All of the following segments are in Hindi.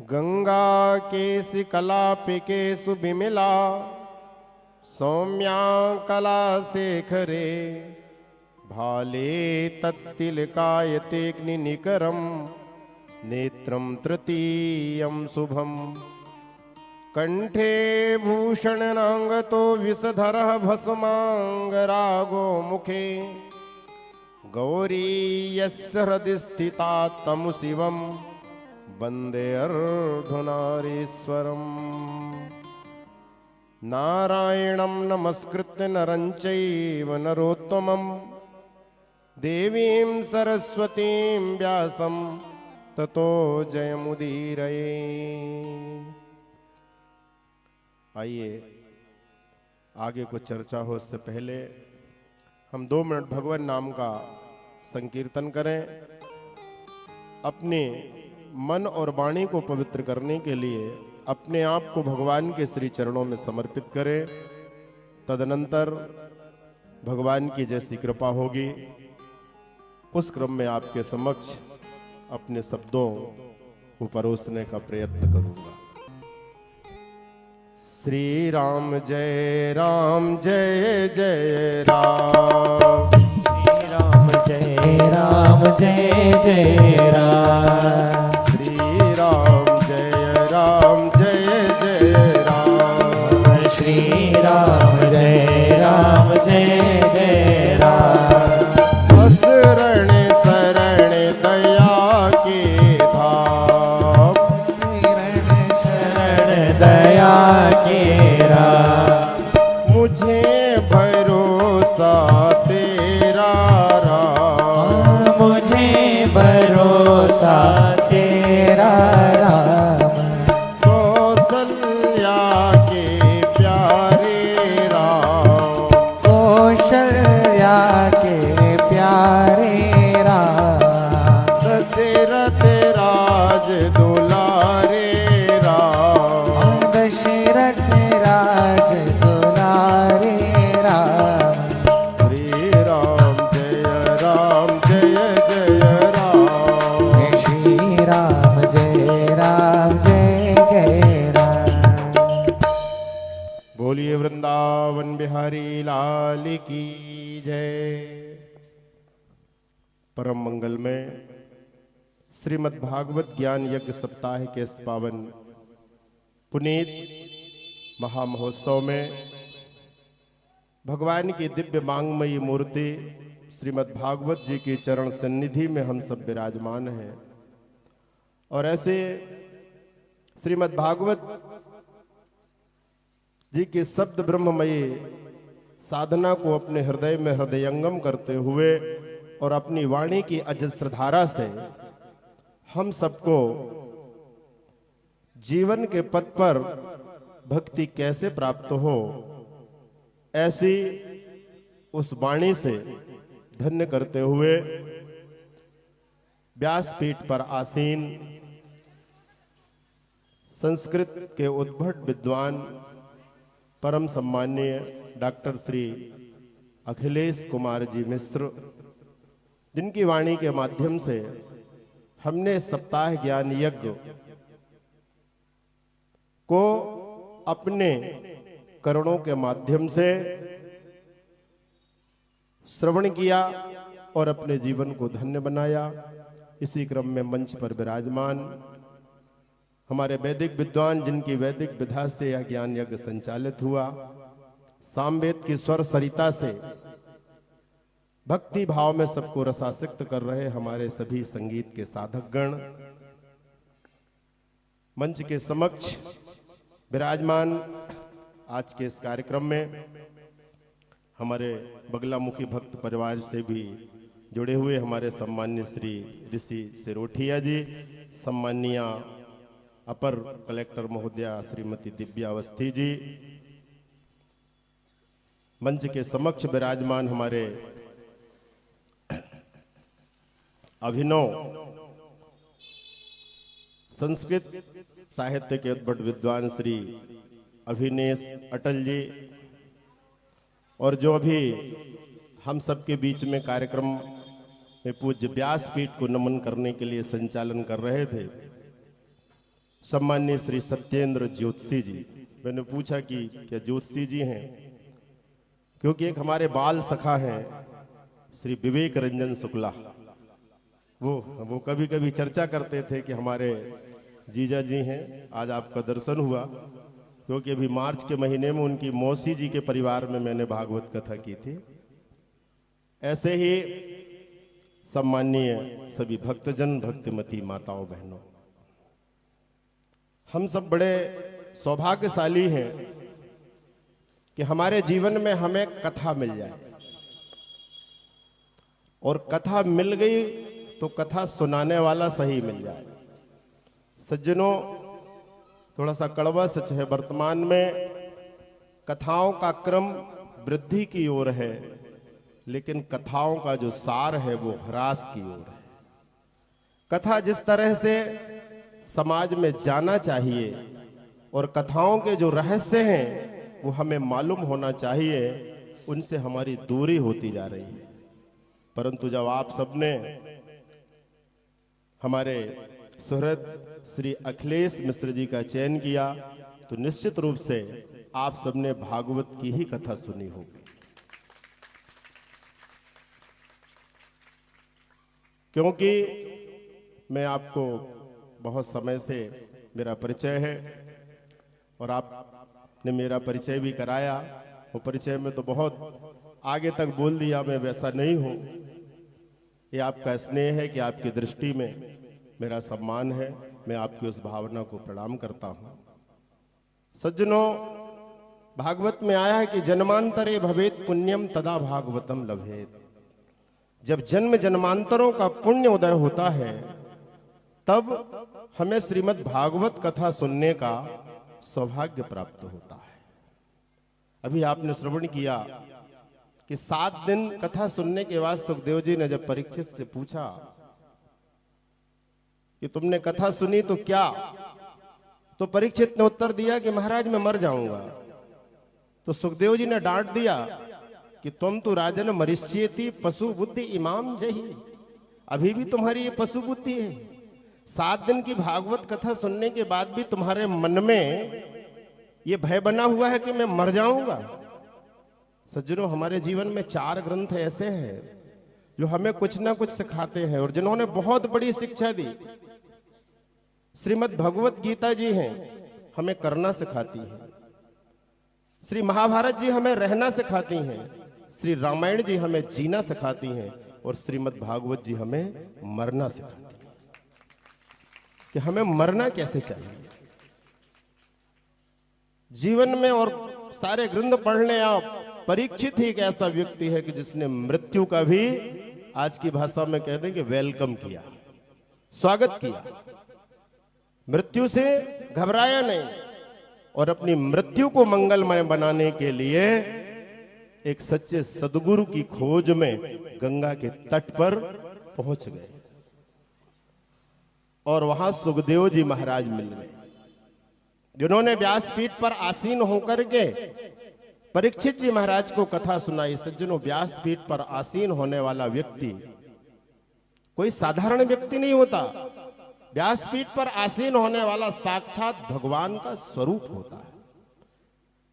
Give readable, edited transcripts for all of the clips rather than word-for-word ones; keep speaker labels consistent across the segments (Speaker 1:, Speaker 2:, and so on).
Speaker 1: गंगा केसि कलापिकेषु विमिला सौम्या कला शेखरे भाले तत्तिलकायतेऽग्निनिकरं नेत्रं तृतीयं शुभम् कंठे भूषणनांगतो विषधरः भस्मांगरागो मुखे गौरी यस्य हृदि स्थिता तमु शिवं वन्दे अर्धनारीश्वरम् नारायणं नमस्कृत्य नरं चैव नरोत्तमं देवीं सरस्वतीं व्यासं ततो जयमुदीरये। आइए आगे कुछ चर्चा हो उससे पहले हम 2 मिनट भगवान नाम का संकीर्तन करें। अपने मन और वाणी को पवित्र करने के लिए अपने आप को भगवान के श्री चरणों में समर्पित करें। तदनंतर भगवान की जैसी कृपा होगी उस क्रम में आपके समक्ष अपने शब्दों को परोसने का प्रयत्न करूंगा। श्री राम जय जय राम,
Speaker 2: श्री राम जय जय राम,
Speaker 1: श्री राम जय जय राम,
Speaker 2: श्री राम जय जय राम।
Speaker 1: शरण शरण दया के धाम,
Speaker 2: शरण दया के राम,
Speaker 1: मुझे भरोसा तेरा राम,
Speaker 2: मुझे भरोसा तेरा राम।
Speaker 1: कौशल्या के प्यारे राम,
Speaker 2: कौशल्या के प्यारे राम,
Speaker 1: दशरथ राज दुलारे राम,
Speaker 2: दशरथ राज दुलारे राम।
Speaker 1: श्री राम जय जय राम,
Speaker 2: श्री राम जय जय राम।
Speaker 1: बोलिए वृंदावन बिहारी लाल की जय। परम मंगल में श्रीमद् भागवत ज्ञान यज्ञ सप्ताह के इस पावन पुनीत महामहोत्सव में भगवान की दिव्य मांगमयी मूर्ति श्रीमद् भागवत जी की चरण सन्निधि में हम सब विराजमान हैं और ऐसे श्रीमद् भागवत जी की शब्द ब्रह्ममयी साधना को अपने हृदय में हृदयंगम करते हुए और अपनी वाणी की अजस्र धारा से हम सबको जीवन के पथ पर भक्ति कैसे प्राप्त हो ऐसी उस वाणी से धन्य करते हुए व्यासपीठ पर आसीन संस्कृत के उद्भट विद्वान परम सम्माननीय डॉक्टर श्री अखिलेश कुमार जी मिश्र, जिनकी वाणी के माध्यम से हमने सप्ताह ज्ञान यज्ञ को अपने करणों के माध्यम से श्रवण किया और अपने जीवन को धन्य बनाया। इसी क्रम में मंच पर विराजमान हमारे वैदिक विद्वान, जिनकी वैदिक विधा से यह ज्ञान यज्ञ संचालित हुआ, सामवेद की स्वर सरिता से भक्ति भाव में सबको रसासक्त कर रहे हमारे सभी संगीत के साधक गण, मंच के समक्ष विराजमान आज के इस कार्यक्रम में हमारे बगलामुखी भक्त परिवार से भी जुड़े हुए हमारे सम्मान्य श्री ऋषि सिरोठिया जी, सम्माननीय अपर कलेक्टर महोदया श्रीमती दिव्या अवस्थी जी, मंच के समक्ष विराजमान हमारे अभिनव संस्कृत साहित्य के उद्भट विद्वान श्री अभिनेश अटल जी, और जो अभी हम सबके बीच में कार्यक्रम में पूज्य व्यासपीठ को नमन करने के लिए संचालन कर रहे थे सम्माननीय श्री सत्येंद्र ज्योतिषी जी। मैंने पूछा कि क्या ज्योतिषी जी हैं, क्योंकि एक हमारे बाल सखा हैं श्री विवेक रंजन शुक्ला, वो कभी कभी चर्चा करते थे कि हमारे जीजा जी हैं। आज आपका दर्शन हुआ, क्योंकि अभी मार्च के महीने में उनकी मौसी जी के परिवार में मैंने भागवत कथा की थी। ऐसे ही सम्माननीय सभी भक्तजन, भक्तिमती माताओं बहनों, हम सब बड़े सौभाग्यशाली हैं कि हमारे जीवन में हमें कथा मिल जाए, और कथा मिल गई तो कथा सुनाने वाला सही मिल जाए। सज्जनों, थोड़ा सा कड़वा सच है, वर्तमान में कथाओं का क्रम वृद्धि की ओर है, लेकिन कथाओं का जो सार है वो ह्रास की ओर है। कथा जिस तरह से समाज में जाना चाहिए और कथाओं के जो रहस्य हैं वो हमें मालूम होना चाहिए, उनसे हमारी दूरी होती जा रही है। परंतु जब आप सबने हमारे सुहृद श्री अखिलेश मिश्र जी का चयन किया, तो निश्चित रूप से आप सबने भागवत की ही कथा सुनी होगी, क्योंकि मैं आपको बहुत समय से मेरा परिचय है और आपने मेरा परिचय भी कराया। वो परिचय में तो बहुत आगे तक बोल दिया, मैं वैसा नहीं हूं। ये आपका स्नेह है कि आपकी दृष्टि में मेरा सम्मान है, मैं आपकी उस भावना को प्रणाम करता हूं। सज्जनों, भागवत में आया है कि जन्मांतरे भवेत पुण्यम तदा भागवतम लभेत। जब जन्म जन्मांतरों का पुण्य उदय होता है, तब हमें श्रीमद् भागवत कथा सुनने का सौभाग्य प्राप्त होता है। अभी आपने श्रवण किया कि 7 दिन कथा सुनने के बाद सुखदेव जी ने जब परीक्षित से पूछा कि तुमने कथा सुनी तो क्या, तो परीक्षित ने उत्तर दिया कि महाराज मैं मर जाऊंगा। तो सुखदेव जी ने डांट दिया कि तुम तो राजन मरिष्येति पशु बुद्धि इमाम जही, अभी भी तुम्हारी ये पशु बुद्धि है। 7 दिन की भागवत कथा सुनने के बाद भी तुम्हारे मन में ये भय बना हुआ है कि मैं मर जाऊंगा। सज्जनों, हमारे जीवन में 4 ग्रंथ ऐसे हैं जो हमें कुछ ना कुछ सिखाते हैं और जिन्होंने बहुत बड़ी शिक्षा दी। श्रीमद् भगवत गीता जी हैं, हमें करना सिखाती है। श्री महाभारत जी हमें रहना सिखाती हैं। श्री रामायण जी हमें जीना सिखाती हैं और श्रीमद् भागवत जी हमें मरना सिखाती हैं कि हमें मरना कैसे चाहिए जीवन में। और सारे ग्रंथ पढ़ लें आप, परीक्षित ही एक ऐसा व्यक्ति है कि जिसने मृत्यु का भी, आज की भाषा में कह दें कि वेलकम किया, स्वागत किया। मृत्यु से घबराया नहीं और अपनी मृत्यु को मंगलमय बनाने के लिए एक सच्चे सदगुरु की खोज में गंगा के तट पर पहुंच गए और वहां सुखदेव जी महाराज मिल गए, जिन्होंने व्यासपीठ पर आसीन होकर के परीक्षित जी महाराज को कथा सुनाई। सज्जनों, व्यासपीठ पर आसीन होने वाला व्यक्ति कोई साधारण व्यक्ति नहीं होता। व्यासपीठ पर आसीन होने वाला साक्षात भगवान का स्वरूप होता है।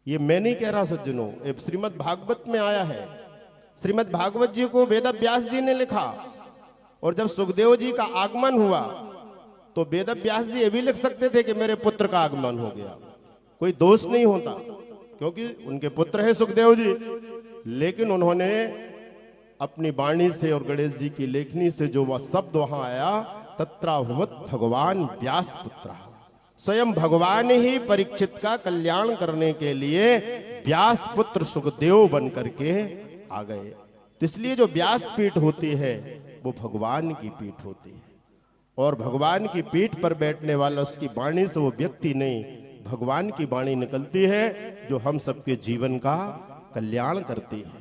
Speaker 1: ये मैं नहीं कह रहा सज्जनों, ये श्रीमद् भागवत में आया है। श्रीमद् भागवत जी को वेद व्यास जी ने लिखा और जब सुखदेव जी का आगमन हुआ तो वेद व्यास जी ये भी लिख सकते थे कि मेरे पुत्र का आगमन हो गया, कोई दोष नहीं होता, क्योंकि उनके पुत्र है सुखदेव जी। लेकिन उन्होंने अपनी वाणी से और गणेश जी की लेखनी से जो वह शब्द वहां आया, तत्राभवत भगवान व्यास पुत्र, स्वयं भगवान ही परीक्षित का कल्याण करने के लिए व्यास पुत्र सुखदेव बन करके आ गए। तो इसलिए जो व्यास पीठ होती है वो भगवान की पीठ होती है और भगवान की पीठ पर बैठने वाला, उसकी वाणी से वो व्यक्ति नहीं, भगवान की वाणी निकलती है जो हम सबके जीवन का कल्याण करती है।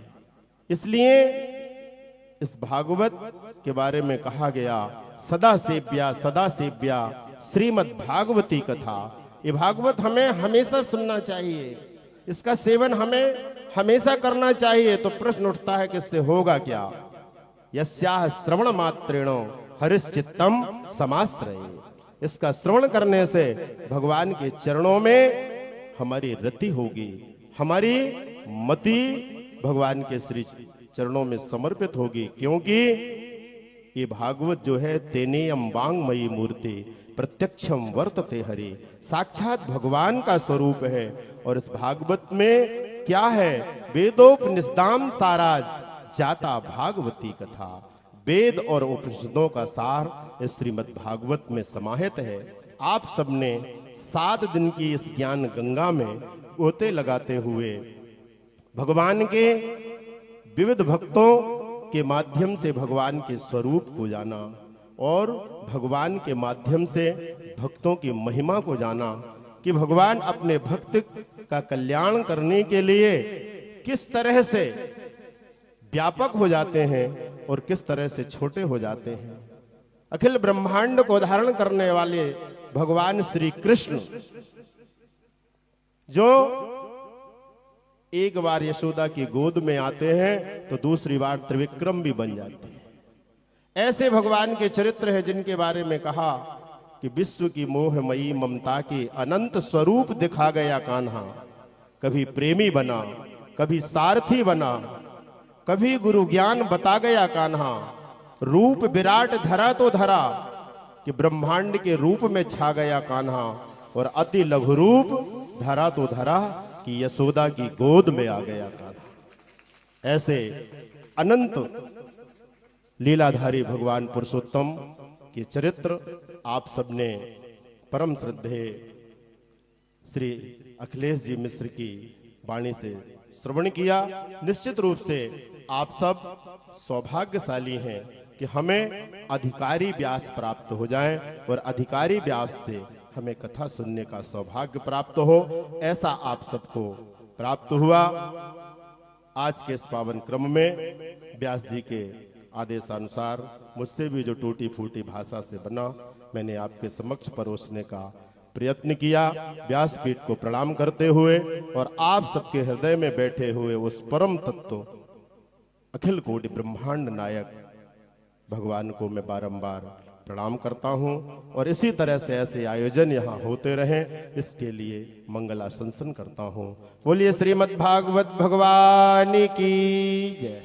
Speaker 1: इसलिए इस भागवत के बारे में कहा गया, सदा सेव्या श्रीमद् भागवती कथा। ये भागवत हमें हमेशा सुनना चाहिए, इसका सेवन हमें हमेशा करना चाहिए। तो प्रश्न उठता है कि इससे होगा क्या? यस्याह श्रवण मात्रेण हरिश्चित्तम समाश्रये। इसका श्रवण करने से भगवान के चरणों में हमारी रति होगी, हमारी मति भगवान के श्री चरणों में समर्पित होगी। क्योंकि ये भागवत जो है तेनेयम वांगमयी मूर्ति प्रत्यक्षम वर्तते हरि, साक्षात भगवान का स्वरूप है। और इस भागवत में क्या है? वेदोपनिषदाम साराज जाता भागवती कथा। वेद और उपनिषदों का सार इस श्रीमद् भागवत में समाहित है। आप सबने 7 दिन की इस ज्ञान गंगा में गोते लगाते हुए भगवान के विविध भक्तों के माध्यम से भगवान के स्वरूप को जाना और भगवान के माध्यम से भक्तों की महिमा को जाना कि भगवान अपने भक्त का कल्याण करने के लिए किस तरह से व्यापक हो जाते हैं और किस तरह से छोटे हो जाते हैं। अखिल ब्रह्मांड को धारण करने वाले भगवान श्री कृष्ण जो एक बार यशोदा की गोद में आते हैं तो दूसरी बार त्रिविक्रम भी बन जाते हैं। ऐसे भगवान के चरित्र है जिनके बारे में कहा कि विश्व की मोहमयी ममता के अनंत स्वरूप दिखा गया कान्हा। कभी प्रेमी बना, कभी सारथी बना, कभी गुरु ज्ञान बता गया कान्हा। रूप विराट धरा तो धरा कि ब्रह्मांड के रूप में छा गया कान्हा, और अति लघु रूप धरा तो धरा कि यशोदा की गोद में आ गया कान्हा। ऐसे अनंत लीलाधारी भगवान पुरुषोत्तम के चरित्र आप सबने परम श्रद्धेय श्री अखिलेश जी मिश्र की वाणी से श्रवण किया। निश्चित रूप से आप सब सौभाग्यशाली हैं कि हमें अधिकारी व्यास प्राप्त हो जाए और अधिकारी व्यास से हमें कथा सुनने का सौभाग्य प्राप्त हो, ऐसा आप सबको प्राप्त हुआ। आज के इस पावन क्रम में व्यास जी के आदेशानुसार मुझसे भी जो टूटी फूटी भाषा से बना मैंने आपके समक्ष परोसने का प्रयत्न किया। व्यासपीठ को प्रणाम करते हुए और आप सबके हृदय में बैठे हुए उस परम तत्व अखिल कोटि ब्रह्मांड नायक भगवान को मैं बारंबार प्रणाम करता हूं। और इसी तरह से ऐसे आयोजन यहाँ होते रहें इसके लिए मंगलाशंसन करता हूं। बोलिए श्रीमद् भागवत भगवान की जय।